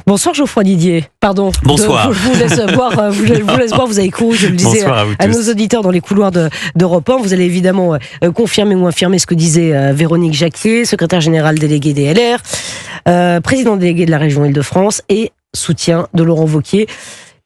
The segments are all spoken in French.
Bonsoir Geoffroy Didier. Pardon. Bonsoir. Je vous laisse voir, vous avez couru, je le disais à nos auditeurs dans les couloirs d'Europe 1. Vous allez évidemment confirmer ou infirmer ce que disait Véronique Jacquier, secrétaire générale déléguée des LR, président délégué de la région Île-de-France et soutien de Laurent Wauquiez.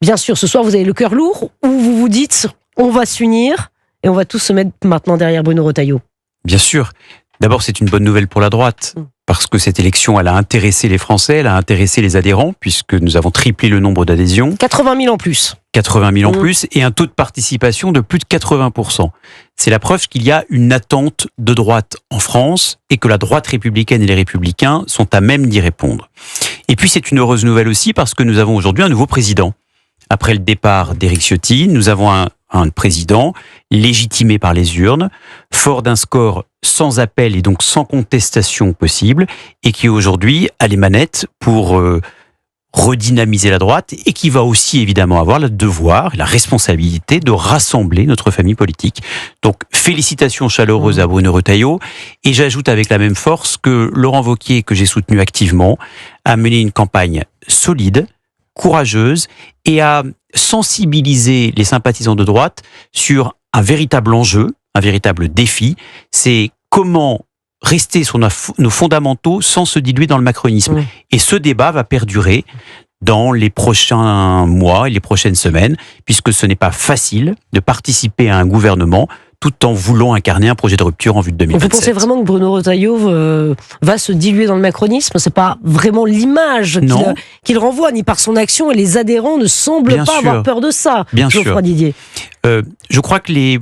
Bien sûr, ce soir, vous avez le cœur lourd ou vous vous dites on va s'unir et on va tous se mettre maintenant derrière Bruno Retailleau. Bien sûr. D'abord, c'est une bonne nouvelle pour la droite, parce que cette élection, elle a intéressé les Français, elle a intéressé les adhérents, puisque nous avons triplé le nombre d'adhésions. 80 000 en plus. 80 000 en plus, et un taux de participation de plus de 80%. C'est la preuve qu'il y a une attente de droite en France, et que la droite républicaine et les républicains sont à même d'y répondre. Et puis, c'est une heureuse nouvelle aussi, parce que nous avons aujourd'hui un nouveau président. Après le départ d'Éric Ciotti, nous avons un président légitimé par les urnes, fort d'un score sans appel et donc sans contestation possible, et qui aujourd'hui a les manettes pour redynamiser la droite, et qui va aussi évidemment avoir le devoir et la responsabilité de rassembler notre famille politique. Donc félicitations chaleureuses à Bruno Retailleau, et j'ajoute avec la même force que Laurent Wauquiez, que j'ai soutenu activement, a mené une campagne solide, courageuse, et à sensibiliser les sympathisants de droite sur un véritable enjeu, un véritable défi, c'est comment rester sur nos fondamentaux sans se diluer dans le macronisme. Et ce débat va perdurer dans les prochains mois et les prochaines semaines, puisque ce n'est pas facile de participer à un gouvernement tout en voulant incarner un projet de rupture en vue de 2027. Vous pensez vraiment que Bruno Retailleau va se diluer dans le macronisme ? C'est pas vraiment l'image qu'il renvoie, ni par son action, et les adhérents ne semblent pas avoir peur de ça. Bien sûr. Didier. Je crois que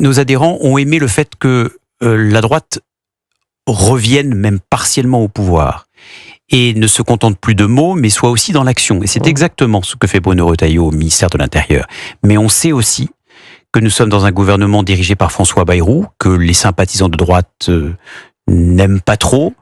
nos adhérents ont aimé le fait que la droite revienne même partiellement au pouvoir et ne se contente plus de mots, mais soit aussi dans l'action. Et c'est exactement ce que fait Bruno Retailleau au ministère de l'Intérieur. Mais on sait aussi que nous sommes dans un gouvernement dirigé par François Bayrou, que les sympathisants de droite n'aiment pas trop,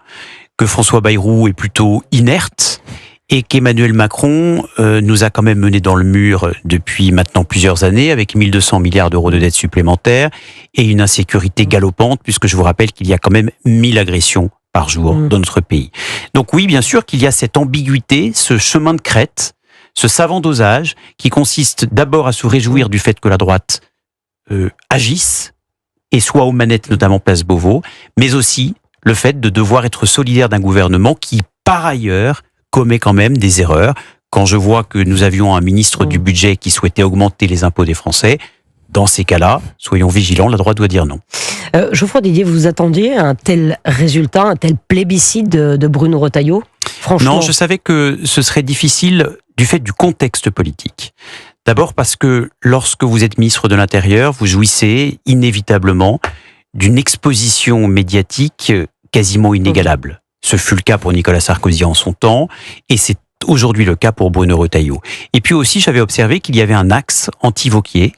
que François Bayrou est plutôt inerte, et qu'Emmanuel Macron nous a quand même menés dans le mur depuis maintenant plusieurs années, avec 1200 milliards d'euros de dettes supplémentaires, et une insécurité galopante, puisque je vous rappelle qu'il y a quand même 1000 agressions par jour dans notre pays. Donc oui, bien sûr qu'il y a cette ambiguïté, ce chemin de crête, ce savant dosage, qui consiste d'abord à se réjouir du fait que la droite agissent et soient aux manettes, notamment Place Beauvau, mais aussi le fait de devoir être solidaire d'un gouvernement qui, par ailleurs, commet quand même des erreurs. Quand je vois que nous avions un ministre du budget qui souhaitait augmenter les impôts des Français, dans ces cas-là, soyons vigilants, la droite doit dire non. Geoffroy Didier, vous attendiez un tel résultat, un tel plébiscite de Bruno Retailleau ? Franchement. Non, je savais que ce serait difficile du fait du contexte politique. D'abord parce que lorsque vous êtes ministre de l'Intérieur, vous jouissez inévitablement d'une exposition médiatique quasiment inégalable. Ce fut le cas pour Nicolas Sarkozy en son temps, et c'est aujourd'hui le cas pour Bruno Retailleau. Et puis aussi, j'avais observé qu'il y avait un axe anti-Wauquiez,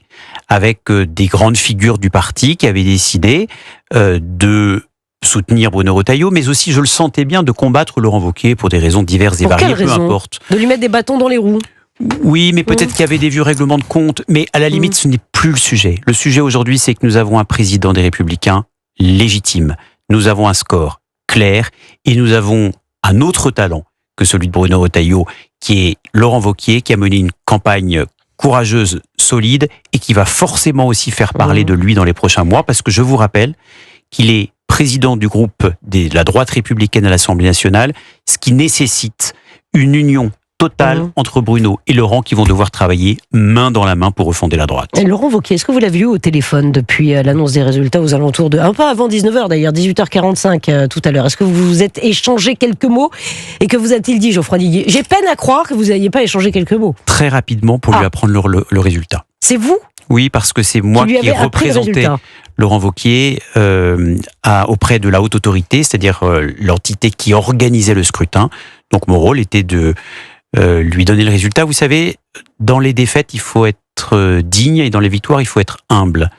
avec des grandes figures du parti qui avaient décidé de soutenir Bruno Retailleau, mais aussi, je le sentais bien, de combattre Laurent Wauquiez pour des raisons diverses et variées, peu importe. De lui mettre des bâtons dans les roues. Oui, mais peut-être qu'il y avait des vieux règlements de compte, mais à la limite, ce n'est plus le sujet. Le sujet aujourd'hui, c'est que nous avons un président des Républicains légitime. Nous avons un score clair, et nous avons un autre talent que celui de Bruno Retailleau, qui est Laurent Wauquiez, qui a mené une campagne courageuse, solide, et qui va forcément aussi faire parler de lui dans les prochains mois, parce que je vous rappelle qu'il est président du groupe de la droite républicaine à l'Assemblée nationale, ce qui nécessite une union totale entre Bruno et Laurent, qui vont devoir travailler main dans la main pour refonder la droite. Et Laurent Wauquiez, est-ce que vous l'avez eu au téléphone depuis l'annonce des résultats aux alentours de... Un peu avant 19h d'ailleurs, 18h45 tout à l'heure. Est-ce que vous vous êtes échangé quelques mots? Et que vous a-t-il dit, Geoffroy Didier? J'ai peine à croire que vous n'ayez pas échangé quelques mots. Très rapidement pour lui apprendre le résultat. C'est vous? Oui, parce que c'est moi qui représentais Laurent Wauquiez auprès de la haute autorité, c'est-à-dire l'entité qui organisait le scrutin. Donc mon rôle était de lui donner le résultat. Vous savez, dans les défaites, il faut être digne, et dans les victoires, il faut être humble.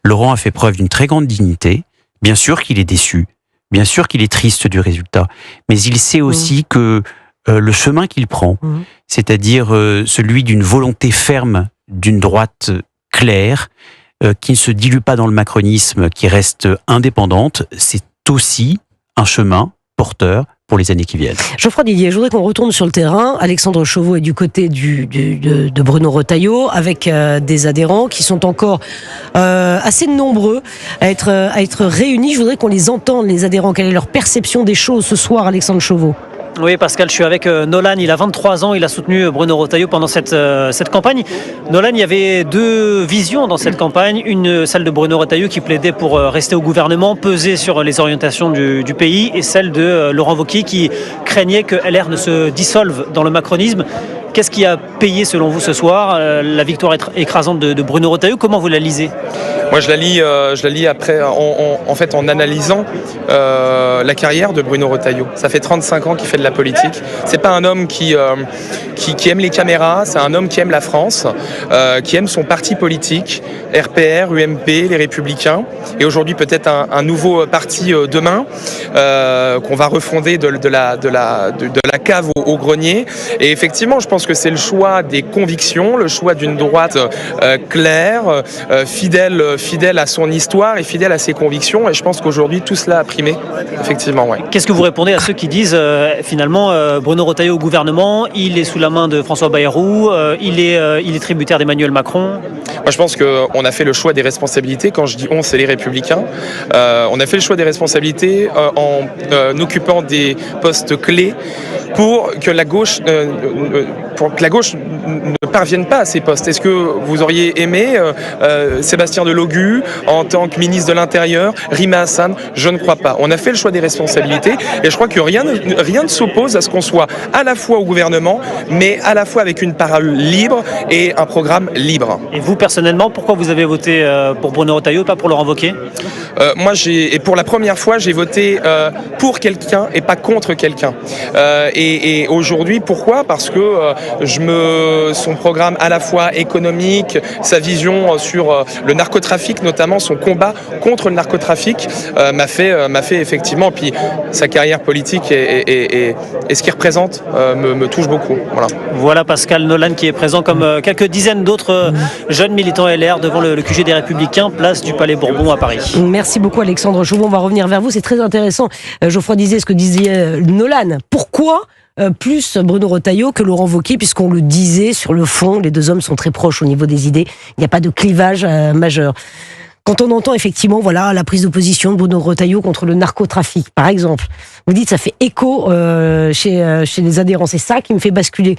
Laurent a fait preuve d'une très grande dignité. Bien sûr qu'il est déçu, bien sûr qu'il est triste du résultat, mais il sait aussi que le chemin qu'il prend, c'est-à-dire celui d'une volonté ferme, d'une droite claire, qui ne se dilue pas dans le macronisme, qui reste indépendante, c'est aussi un chemin porteur pour les années qui viennent. Geoffroy Didier, je voudrais qu'on retourne sur le terrain. Alexandre Chauveau est du côté de Bruno Retailleau, avec des adhérents qui sont encore assez nombreux à être réunis. Je voudrais qu'on les entende, les adhérents. Quelle est leur perception des choses ce soir, Alexandre Chauveau? Oui, Pascal, je suis avec Nolan, il a 23 ans, il a soutenu Bruno Retailleau pendant cette campagne. Nolan, il y avait deux visions dans cette campagne, celle de Bruno Retailleau qui plaidait pour rester au gouvernement, peser sur les orientations du pays, et celle de Laurent Wauquiez qui craignait que LR ne se dissolve dans le macronisme. Qu'est-ce qui a payé selon vous ce soir la victoire écrasante de Bruno Retailleau? Comment vous la lisez? Moi, je la lis après, en analysant la carrière de Bruno Retailleau. Ça fait 35 ans qu'il fait de la politique. C'est pas un homme qui aime les caméras, c'est un homme qui aime la France, qui aime son parti politique, RPR, UMP, les Républicains, et aujourd'hui peut-être un nouveau parti demain qu'on va refonder de la cave au grenier. Et effectivement, je pense que c'est le choix des convictions, le choix d'une droite claire, fidèle à son histoire et fidèle à ses convictions, et je pense qu'aujourd'hui tout cela a primé, effectivement. Ouais. Qu'est-ce que vous répondez à ceux qui disent finalement Bruno Retailleau au gouvernement, il est sous la main de François Bayrou, il est tributaire d'Emmanuel Macron? Moi je pense qu'on a fait le choix des responsabilités. Quand je dis on, c'est les Républicains. On a fait le choix des responsabilités en occupant des postes clés pour que la gauche ne parvienne pas à ces postes. Est-ce que vous auriez aimé Sébastien Delogu en tant que ministre de l'Intérieur, Rima Hassan? Je ne crois pas. On a fait le choix des responsabilités, et je crois que rien ne s'oppose à ce qu'on soit à la fois au gouvernement, mais à la fois avec une parole libre et un programme libre. Et vous, personnellement, pourquoi vous avez voté pour Bruno Retailleau, pas pour Laurent Wauquiez? Moi, pour la première fois, j'ai voté pour quelqu'un et pas contre quelqu'un. Et aujourd'hui, pourquoi? Parce que son programme à la fois économique, sa vision sur le narcotrafic, notamment son combat contre le narcotrafic, m'a fait effectivement. Puis sa carrière politique et ce qu'il représente me touche beaucoup. Voilà Pascal Nolan qui est présent comme quelques dizaines d'autres jeunes militants LR devant le QG des Républicains, place du Palais Bourbon à Paris. Merci beaucoup Alexandre Chauveau. On va revenir vers vous. C'est très intéressant. Geoffroy disait ce que disait Nolan. Pourquoi plus Bruno Retailleau que Laurent Wauquiez, puisqu'on le disait sur le fond, les deux hommes sont très proches au niveau des idées. Il n'y a pas de clivage majeur. Quand on entend effectivement la prise de position de Bruno Retailleau contre le narcotrafic, par exemple, vous dites ça fait écho chez les adhérents. C'est ça qui me fait basculer.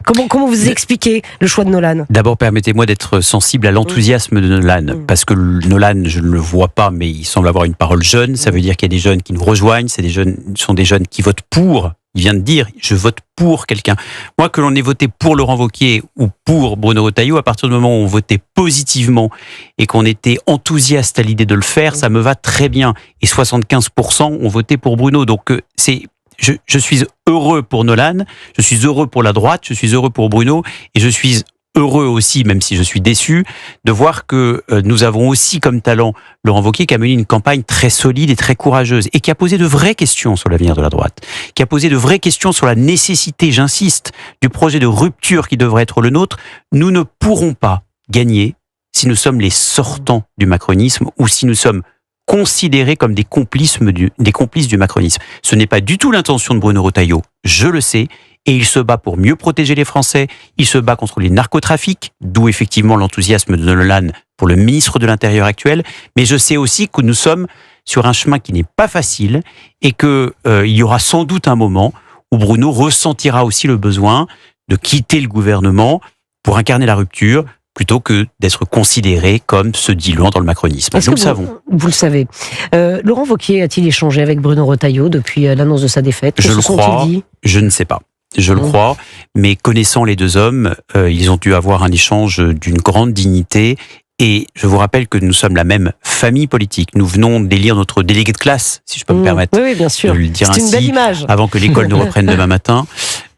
Comment vous expliquez le choix de Nolan? D'abord, permettez-moi d'être sensible à l'enthousiasme de Nolan, parce que Nolan, je ne le vois pas, mais il semble avoir une parole jeune. Ça veut dire qu'il y a des jeunes qui nous rejoignent, sont des jeunes qui votent pour. Il vient de dire, je vote pour quelqu'un. Moi, que l'on ait voté pour Laurent Wauquiez ou pour Bruno Retailleau, à partir du moment où on votait positivement et qu'on était enthousiaste à l'idée de le faire, ça me va très bien. Et 75% ont voté pour Bruno. Donc, je suis heureux pour Nolan, je suis heureux pour la droite, je suis heureux pour Bruno, et je suis heureux aussi, même si je suis déçu, de voir que nous avons aussi comme talent Laurent Wauquiez qui a mené une campagne très solide et très courageuse et qui a posé de vraies questions sur l'avenir de la droite, qui a posé de vraies questions sur la nécessité, j'insiste, du projet de rupture qui devrait être le nôtre. Nous ne pourrons pas gagner si nous sommes les sortants du macronisme ou si nous sommes considérés comme des complices du macronisme. Ce n'est pas du tout l'intention de Bruno Retailleau, je le sais, et il se bat pour mieux protéger les Français, il se bat contre les narcotrafics, d'où effectivement l'enthousiasme de Nolan pour le ministre de l'Intérieur actuel, mais je sais aussi que nous sommes sur un chemin qui n'est pas facile et qu'il y aura sans doute un moment où Bruno ressentira aussi le besoin de quitter le gouvernement pour incarner la rupture, plutôt que d'être considéré comme se diluant dans le macronisme. Nous le savons. Vous le savez. Laurent Wauquiez a-t-il échangé avec Bruno Retailleau depuis l'annonce de sa défaite? Je le crois, je ne sais pas. Je le crois, mais connaissant les deux hommes, ils ont dû avoir un échange d'une grande dignité. Et je vous rappelle que nous sommes la même famille politique. Nous venons d'élire notre délégué de classe, si je peux me permettre oui, bien sûr. de le dire ainsi, une belle image. avant que l'école ne reprenne demain matin.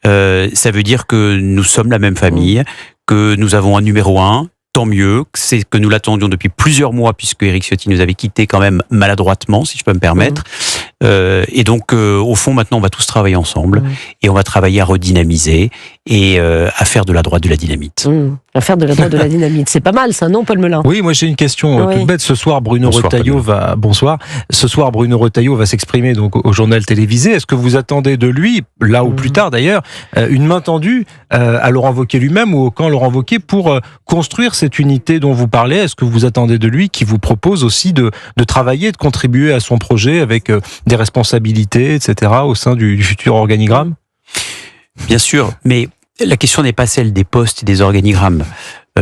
Ça veut dire que nous sommes la même famille, que nous avons un numéro 1, tant mieux, c'est que nous l'attendions depuis plusieurs mois, puisque Éric Ciotti nous avait quittés quand même maladroitement, si je peux me permettre. Et donc, au fond, maintenant, on va tous travailler ensemble, et on va travailler à redynamiser. et à faire de la droite de la dynamite. À faire de la droite de la dynamite, c'est pas mal ça, non, Paul Melun? Oui, moi j'ai une question toute bête. Ce soir, Bruno Retailleau va s'exprimer donc au journal télévisé. Est-ce que vous attendez de lui, là ou plus tard d'ailleurs, une main tendue à Laurent Wauquiez lui-même ou au camp Laurent Wauquiez pour construire cette unité dont vous parlez? Est-ce que vous attendez de lui qui vous propose aussi de travailler, de contribuer à son projet avec des responsabilités, etc. au sein du futur organigramme? Bien sûr, mais la question n'est pas celle des postes et des organigrammes.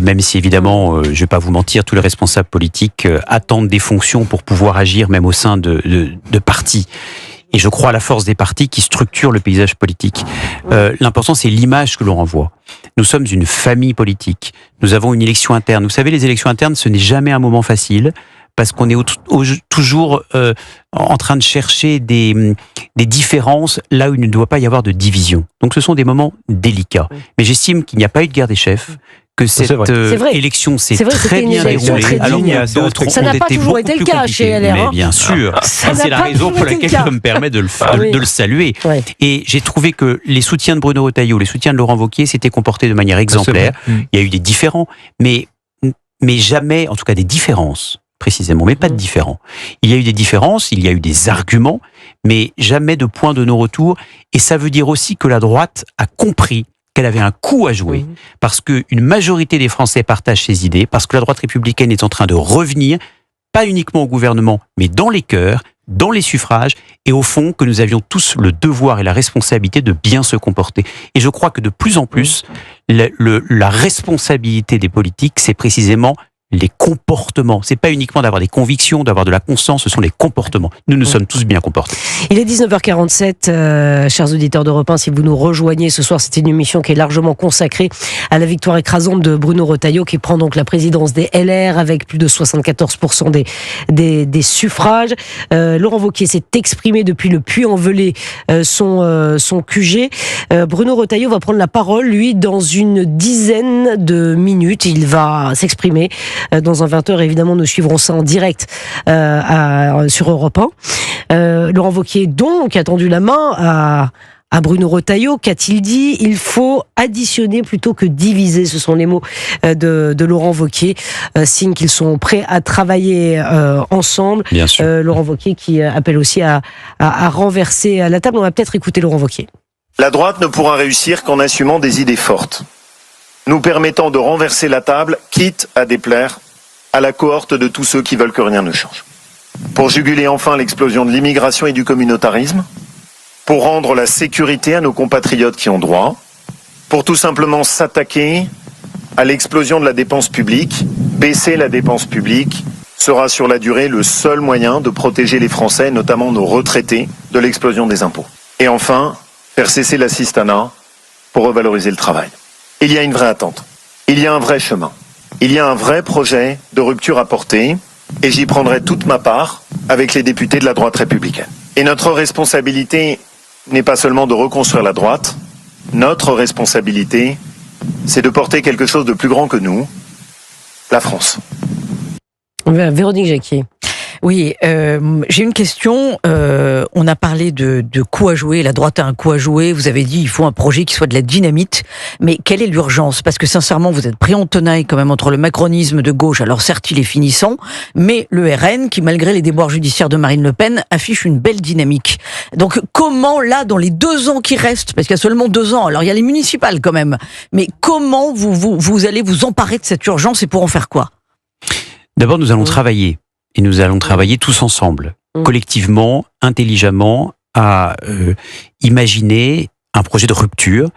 Même si évidemment, je ne vais pas vous mentir, tous les responsables politiques attendent des fonctions pour pouvoir agir même au sein de partis. Et je crois à la force des partis qui structurent le paysage politique. L'important, c'est l'image que l'on renvoie. Nous sommes une famille politique. Nous avons une élection interne. Vous savez, les élections internes, ce n'est jamais un moment facile, parce qu'on est toujours en train de chercher des différences là où il ne doit pas y avoir de division. Donc ce sont des moments délicats. Mais j'estime qu'il n'y a pas eu de guerre des chefs, que cette élection s'est très bien déroulée, alors que d'autres ont été beaucoup plus compliquées. Mais bien sûr, c'est la raison pour laquelle je me permets de le saluer. Et j'ai trouvé que les soutiens de Bruno Retailleau, les soutiens de Laurent Wauquiez s'étaient comportés de manière exemplaire. Il y a eu des différends, mais jamais, en tout cas des différences, précisément, mais pas de différents. Il y a eu des différences, il y a eu des arguments, mais jamais de point de non-retour. Et ça veut dire aussi que la droite a compris qu'elle avait un coup à jouer, parce qu'une majorité des Français partagent ces idées, parce que la droite républicaine est en train de revenir, pas uniquement au gouvernement, mais dans les cœurs, dans les suffrages, et au fond, que nous avions tous le devoir et la responsabilité de bien se comporter. Et je crois que de plus en plus, la responsabilité des politiques, c'est précisément les comportements. C'est pas uniquement d'avoir des convictions, d'avoir de la conscience, ce sont les comportements. Nous nous sommes tous bien comportés. Il est 19h47, chers auditeurs d'Europe 1, si vous nous rejoignez ce soir, c'était une émission qui est largement consacrée à la victoire écrasante de Bruno Retailleau, qui prend donc la présidence des LR avec plus de 74% des suffrages. Laurent Wauquiez s'est exprimé depuis le Puy-en-Velay, son QG. Bruno Retailleau va prendre la parole, lui, dans une dizaine de minutes. Il va s'exprimer dans un 20h, évidemment, nous suivrons ça en direct sur Europe 1. Laurent Wauquiez, donc, a tendu la main à Bruno Retailleau. Qu'a-t-il dit? Il faut additionner plutôt que diviser. Ce sont les mots de Laurent Wauquiez, signe qu'ils sont prêts à travailler ensemble. Bien sûr. Laurent Wauquiez qui appelle aussi à renverser la table. On va peut-être écouter Laurent Wauquiez. La droite ne pourra réussir qu'en assumant des idées fortes, nous permettant de renverser la table, quitte à déplaire à la cohorte de tous ceux qui veulent que rien ne change. Pour juguler enfin l'explosion de l'immigration et du communautarisme, pour rendre la sécurité à nos compatriotes qui ont droit, pour tout simplement s'attaquer à l'explosion de la dépense publique. Baisser la dépense publique sera sur la durée le seul moyen de protéger les Français, notamment nos retraités, de l'explosion des impôts. Et enfin, faire cesser l'assistanat pour revaloriser le travail. Il y a une vraie attente, il y a un vrai chemin, il y a un vrai projet de rupture à porter, et j'y prendrai toute ma part avec les députés de la droite républicaine. Et notre responsabilité n'est pas seulement de reconstruire la droite, notre responsabilité, c'est de porter quelque chose de plus grand que nous, la France. Véronique Jacquier. Oui, j'ai une question. On a parlé de coup à jouer. La droite a un coup à jouer. Vous avez dit il faut un projet qui soit de la dynamite. Mais quelle est l'urgence? Parce que sincèrement, vous êtes pris en tenaille quand même entre le macronisme de gauche. Alors certes, il est finissant, mais le RN, qui malgré les déboires judiciaires de Marine Le Pen, affiche une belle dynamique. Donc comment là, dans les 2 ans qui restent, parce qu'il y a seulement 2 ans, alors il y a les municipales quand même, mais comment vous allez vous emparer de cette urgence et pour en faire quoi? D'abord, nous allons travailler. Et nous allons travailler tous ensemble, collectivement, intelligemment, à imaginer un projet de rupture.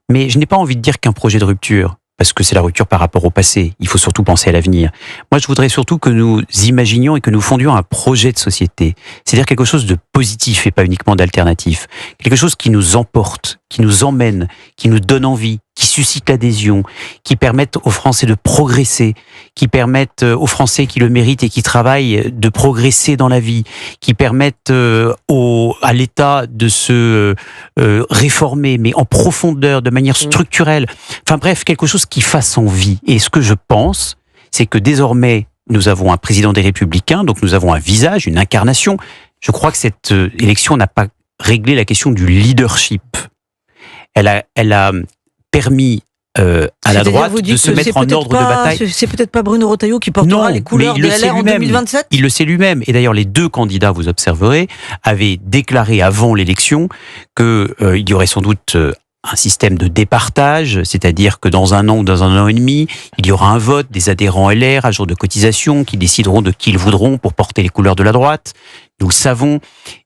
Mais je n'ai pas envie de dire qu'un projet de rupture, parce que c'est la rupture par rapport au passé. Il faut surtout penser à l'avenir. Moi, je voudrais surtout que nous imaginions et que nous fondions un projet de société. C'est-à-dire quelque chose de positif et pas uniquement d'alternatif. Quelque chose qui nous emporte, qui nous emmène, qui nous donne envie, qui suscite l'adhésion, qui permettent aux Français de progresser, qui permettent aux Français qui le méritent et qui travaillent de progresser dans la vie, qui permettent à l'État de se réformer, mais en profondeur, de manière structurelle. Enfin bref, quelque chose qui fasse envie. Et ce que je pense, c'est que désormais, nous avons un président des Républicains, donc nous avons un visage, une incarnation. Je crois que cette élection n'a pas réglé la question du leadership. Elle a permis à la droite de se mettre en ordre de bataille. C'est peut-être pas Bruno Retailleau qui portera les couleurs de LR en 2027 ? Il le sait lui-même. Et d'ailleurs, les deux candidats, vous observerez, avaient déclaré avant l'élection qu'il y aurait sans doute un système de départage, c'est-à-dire que dans un an ou dans un an et demi, il y aura un vote des adhérents LR à jour de cotisation qui décideront de qui ils voudront pour porter les couleurs de la droite. Nous le savons,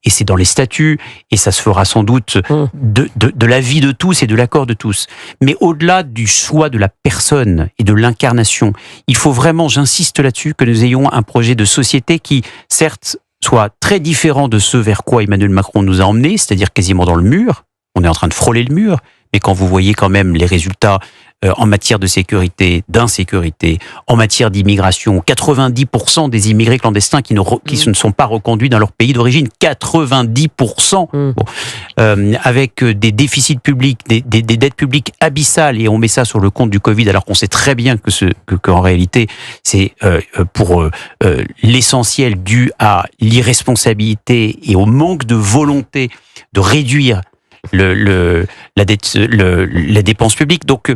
et c'est dans les statuts, et ça se fera sans doute de l'avis de tous et de l'accord de tous. Mais au-delà du choix de la personne et de l'incarnation, il faut vraiment, j'insiste là-dessus, que nous ayons un projet de société qui, certes, soit très différent de ce vers quoi Emmanuel Macron nous a emmenés, c'est-à-dire quasiment dans le mur. On est en train de frôler le mur, mais quand vous voyez quand même les résultats en matière de sécurité, d'insécurité, en matière d'immigration, 90% des immigrés clandestins qui ne sont pas reconduits dans leur pays d'origine, 90%, avec des déficits publics, des dettes publiques abyssales, et on met ça sur le compte du Covid, alors qu'on sait très bien qu'en réalité, c'est pour l'essentiel dû à l'irresponsabilité et au manque de volonté de réduire la dépense publique. Donc,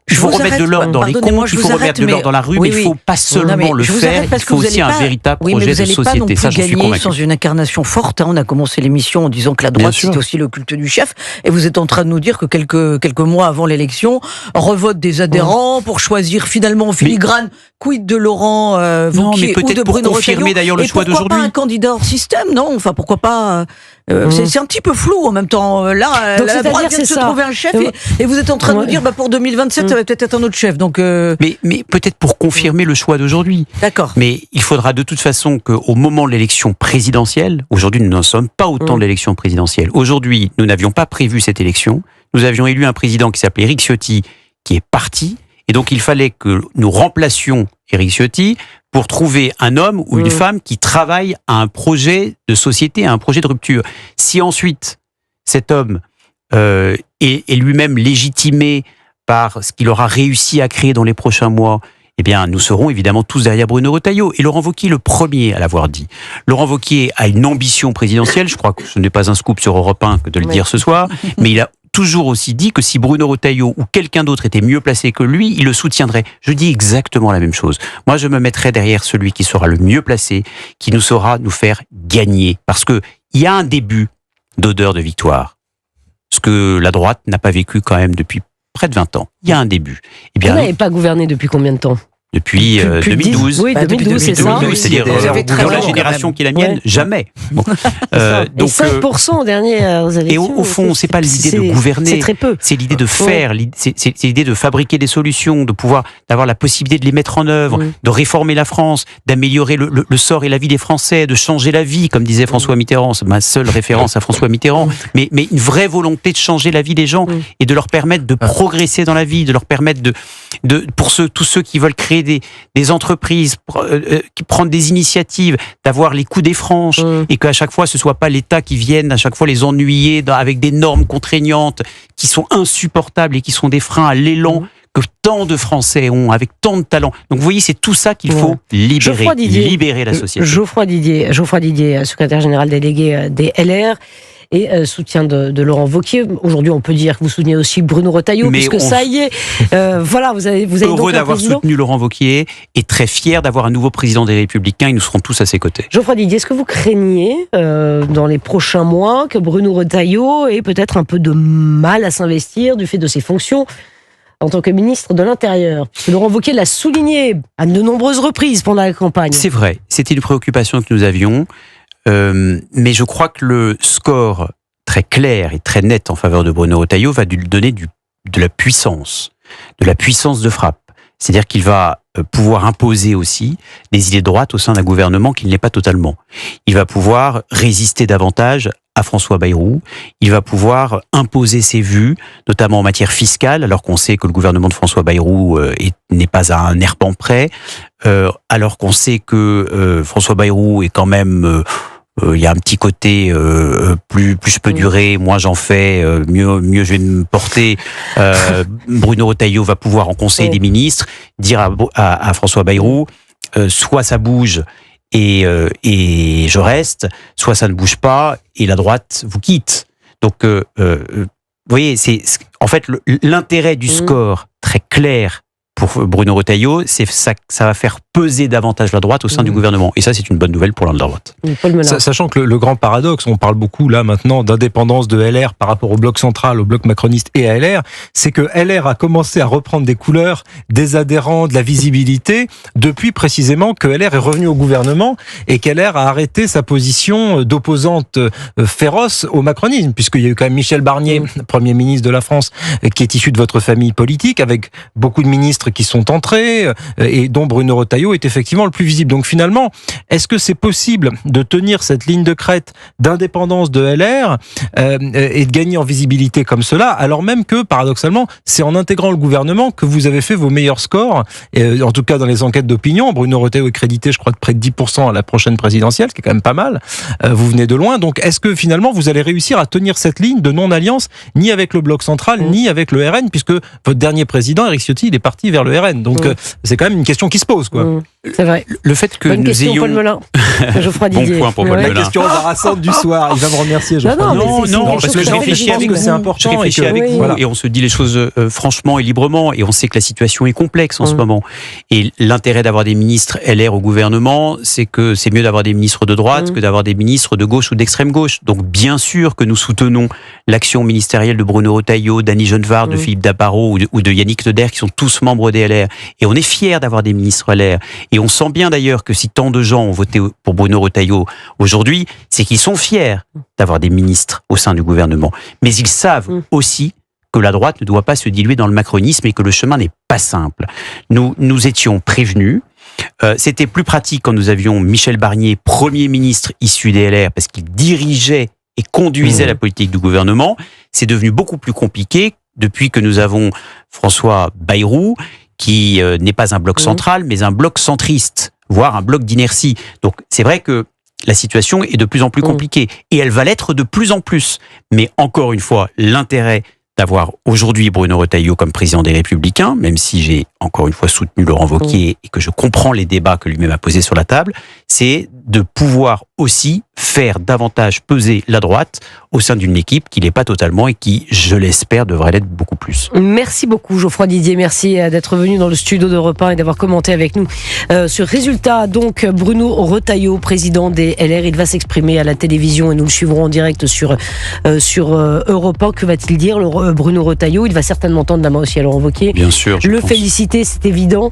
il faut remettre de l'ordre dans les comptes, il faut remettre de l'ordre dans la rue, mais il ne faut pas seulement le faire, il faut aussi un véritable projet de société. Ça, j'en suis convaincu. Sans une incarnation forte, on a commencé l'émission en disant que la droite, c'est aussi le culte du chef, et vous êtes en train de nous dire que quelques mois avant l'élection, revote des adhérents pour choisir finalement en filigrane, quid de Laurent Wauquiez ou de Bruno Retailleau, d'ailleurs le choix d'aujourd'hui. Pourquoi pas un candidat hors système, non ? Enfin, pourquoi pas c'est un petit peu flou en même temps. Là, la droite vient de se trouver un chef et vous êtes en train de nous dire pour 2027, ça va peut-être être un autre chef. Donc mais peut-être pour confirmer le choix d'aujourd'hui. D'accord. Mais il faudra de toute façon qu'au moment de l'élection présidentielle, aujourd'hui nous n'en sommes pas au temps de l'élection présidentielle. Aujourd'hui, nous n'avions pas prévu cette élection. Nous avions élu un président qui s'appelait Éric Ciotti, qui est parti. Et donc il fallait que nous remplacions Éric Ciotti pour trouver un homme ou une femme qui travaille à un projet de société, à un projet de rupture. Si ensuite cet homme est lui-même légitimé par ce qu'il aura réussi à créer dans les prochains mois, eh bien, nous serons évidemment tous derrière Bruno Retailleau. Et Laurent Wauquiez, le premier à l'avoir dit. Laurent Wauquiez a une ambition présidentielle. Je crois que ce n'est pas un scoop sur Europe 1 que de le dire ce soir. Mais il a toujours aussi dit que si Bruno Retailleau ou quelqu'un d'autre était mieux placé que lui, il le soutiendrait. Je dis exactement la même chose. Moi, je me mettrai derrière celui qui sera le mieux placé, qui nous saura nous faire gagner. Parce que il y a un début d'odeur de victoire. Ce que la droite n'a pas vécu quand même depuis près de 20 ans. Il y a un début. Eh bien, vous n'avez pas gouverné depuis combien de temps ? Depuis 2012. Oui, 2012, c'est ça. C'est-à-dire, dans la génération qui est la mienne, jamais. Bon. Donc, 5% au dernier aux élections. Et au fond, c'est pas l'idée de gouverner. C'est très peu. C'est l'idée de faire. C'est l'idée de fabriquer des solutions, d'avoir la possibilité de les mettre en œuvre, de réformer la France, d'améliorer le sort et la vie des Français, de changer la vie, comme disait François Mitterrand. C'est ma seule référence à François Mitterrand. Mais une vraie volonté de changer la vie des gens et de leur permettre de progresser dans la vie, de leur permettre pour tous ceux qui veulent créer des entreprises, qui prennent des initiatives, d'avoir les coups des franches, et qu'à chaque fois ce soit pas l'État qui vienne à chaque fois les ennuyer avec des normes contraignantes qui sont insupportables et qui sont des freins à l'élan que tant de Français ont avec tant de talent. Donc vous voyez, c'est tout ça qu'il faut libérer la société. Geoffroy Didier, secrétaire général délégué des LR. Et soutien de Laurent Wauquiez. Aujourd'hui, on peut dire que vous soutenez aussi Bruno Retailleau, puisque ça y est. Voilà, vous avez heureux donc d'avoir soutenu Laurent Wauquiez et très fier d'avoir un nouveau président des Républicains. Et nous serons tous à ses côtés. Geoffroy Didier, est-ce que vous craignez dans les prochains mois que Bruno Retailleau ait peut-être un peu de mal à s'investir du fait de ses fonctions en tant que ministre de l'Intérieur? Puisque Laurent Wauquiez l'a souligné à de nombreuses reprises pendant la campagne. C'est vrai, c'était une préoccupation que nous avions. Mais je crois que le score très clair et très net en faveur de Bruno Retailleau va lui donner de la puissance de frappe. C'est-à-dire qu'il va pouvoir imposer aussi des idées de droite au sein d'un gouvernement qui ne l'est pas totalement. Il va pouvoir résister davantage à François Bayrou. Il va pouvoir imposer ses vues, notamment en matière fiscale, alors qu'on sait que le gouvernement de François Bayrou n'est pas à un herpant près, alors qu'on sait que François Bayrou est quand même... il y a un petit côté plus je peux durer, moins j'en fais, mieux je vais me porter. Bruno Retailleau va pouvoir en Conseil des ministres dire à François Bayrou soit ça bouge et je reste, soit ça ne bouge pas et la droite vous quitte. Donc voyez, en fait l'intérêt du score très clair pour Bruno Retailleau, c'est ça va faire peser davantage la droite au sein du gouvernement. Et ça, c'est une bonne nouvelle pour la droite. Sachant que le grand paradoxe, on parle beaucoup là maintenant d'indépendance de LR par rapport au bloc central, au bloc macroniste et à LR, c'est que LR a commencé à reprendre des couleurs, des adhérents, de la visibilité, depuis précisément que LR est revenu au gouvernement et qu'LR a arrêté sa position d'opposante féroce au macronisme, puisqu'il y a eu quand même Michel Barnier, Premier ministre de la France, qui est issu de votre famille politique, avec beaucoup de ministres qui sont entrés, et dont Bruno Retailleau est effectivement le plus visible. Donc finalement, est-ce que c'est possible de tenir cette ligne de crête d'indépendance de LR et de gagner en visibilité comme cela, alors même que, paradoxalement, c'est en intégrant le gouvernement que vous avez fait vos meilleurs scores, en tout cas dans les enquêtes d'opinion. Bruno Retailleau est crédité, je crois, de près de 10% à la prochaine présidentielle, ce qui est quand même pas mal. Vous venez de loin. Donc est-ce que finalement, vous allez réussir à tenir cette ligne de non-alliance, ni avec le bloc central, ni avec le RN, puisque votre dernier président, Éric Ciotti, il est parti vers le RN. Donc c'est quand même une question qui se pose, quoi. C'est vrai. Le fait que bonne nous question, ayons... Paul Melun. Geoffroy Didier. Bon point pour Paul Melun. La question embarrassante du soir. Il va me remercier, Geoffroy. Non, parce que je réfléchis avec vous. C'est important. Je réfléchis avec vous et on se dit les choses franchement et librement, et on sait que la situation est complexe en ce moment. Et l'intérêt d'avoir des ministres LR au gouvernement, c'est que c'est mieux d'avoir des ministres de droite que d'avoir des ministres de gauche ou d'extrême gauche. Donc bien sûr que nous soutenons l'action ministérielle de Bruno Retailleau, d'Annie Genevard, de Philippe Dabarot ou de Yannick Noder, qui sont tous membres des LR. Et on est fiers d'avoir des ministres LR. Et on sent bien d'ailleurs que si tant de gens ont voté pour Bruno Retailleau aujourd'hui, c'est qu'ils sont fiers d'avoir des ministres au sein du gouvernement. Mais ils savent aussi que la droite ne doit pas se diluer dans le macronisme et que le chemin n'est pas simple. Nous étions prévenus. C'était plus pratique quand nous avions Michel Barnier, Premier ministre issu des LR, parce qu'il dirigeait et conduisait la politique du gouvernement. C'est devenu beaucoup plus compliqué depuis que nous avons François Bayrou, qui n'est pas un bloc central, mais un bloc centriste, voire un bloc d'inertie. Donc c'est vrai que la situation est de plus en plus compliquée, et elle va l'être de plus en plus. Mais encore une fois, l'intérêt d'avoir aujourd'hui Bruno Retailleau comme président des Républicains, même si j'ai encore une fois soutenu Laurent Wauquiez et que je comprends les débats que lui-même a posés sur la table, c'est de pouvoir aussi faire davantage peser la droite au sein d'une équipe qui l'est pas totalement et qui, je l'espère, devrait l'être beaucoup plus. Merci beaucoup Geoffroy Didier, merci d'être venu dans le studio d'Europe 1 et d'avoir commenté avec nous ce résultat. Donc Bruno Retailleau, président des LR, il va s'exprimer à la télévision et nous le suivrons en direct sur Europe 1. Que va-t-il dire Bruno Retailleau? Il va certainement tendre la main aussi à Laurent Wauquiez. Bien sûr. Le féliciter, c'est évident.